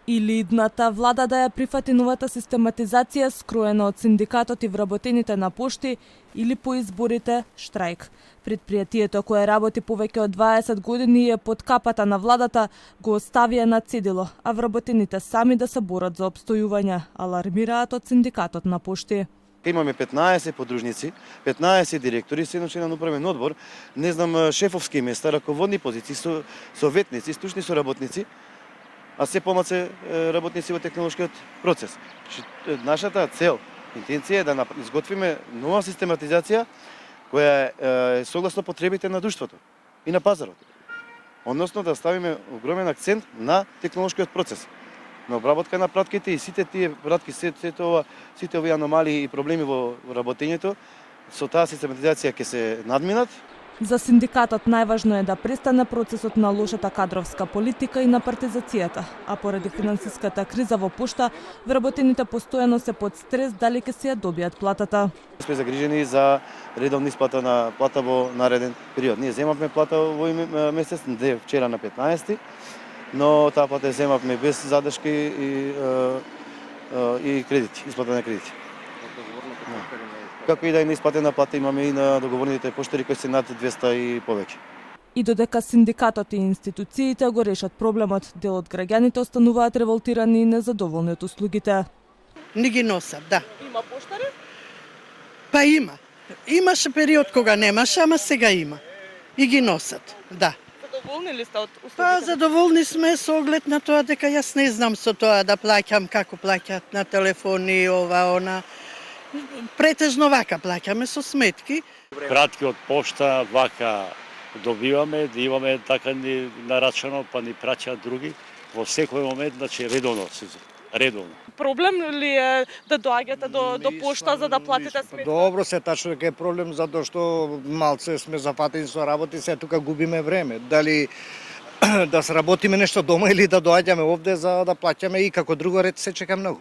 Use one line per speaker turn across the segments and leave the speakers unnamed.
Или идната влада да ја прифати новата систематизација скроена од синдикатот и вработените на пошти, или по изборите штрајк. Предпријатието кое работи повеќе од 20 години и е под капата на владата го оставија на цедило, а вработените сами да се борат за опстојување, алармираат од синдикатот на пошти.
Имаме 15 подружници, 15 директори, се член на управен одбор, не знам шефовски места, раководни позиции, советници, стручни соработници, а се помалку работници во технолошкиот процес. Нашата цел, интенција е да изготвиме нова систематизација која е согласно потребите на друштвото и на пазарот. Односно да ставиме огромен акцент на технолошкиот процес, на обработка на пратките и сите тие пратки, сите овие аномалии и проблеми во работењето, со таа систематизација ќе се надминат.
За синдикатот најважно е да престане процесот на лошата кадровска политика и на партизацијата, а поради финансиската криза во пошта, вработените постојано се под стрес дали ќе се ја добијат платата.
Сме загрижени за редовна исплата на плата во нареден период. Ние земавме плата во овој месец, вчера на 15, но таа плата ја земавме без задршки и кредити, исплата на кредити. Како и да е неисплатена плата, имаме и на договорните поштари кои се над 200 и повеќе.
И додека синдикатот и институциите го решат проблемот, дел од граѓаните остануваат револтирани и незадоволни од услугите.
Не ги носат, да.
Има поштари?
Па има. Имаше период кога немаше, ама сега има. И ги носат, да.
Задоволни ли сте од услугите?
Па задоволни сме со оглед на тоа дека јас не знам со тоа да плаќам како плаќат на телефони, ова, она. Претежно вака плаќаме со сметки.
Пратки од пошта вака добиваме, да имаме така ни нарачано, па ни праќаат други во секој момент, значи редовно.
Проблем ли е да доаѓате до пошта за да платите сметка?
Добро се тачно дека е проблем затоа што малце сме зафатени со работи, се тука губиме време. Дали да сработиме нешто дома или да доаѓаме овде за да плаќаме и како друго ред се чека многу.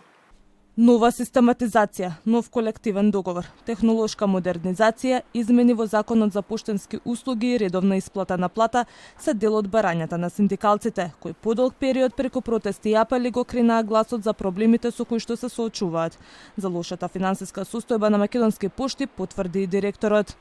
Нова систематизација, нов колективен договор, технолошка модернизација, измени во Законот за поштенски услуги и редовна исплата на плата се дел од барањата на синдикалците, кои подолг период преку протести и апели го кренаа гласот за проблемите со кои што се соочуваат. За лошата финансиска состојба на македонски пошти потврди и директорот.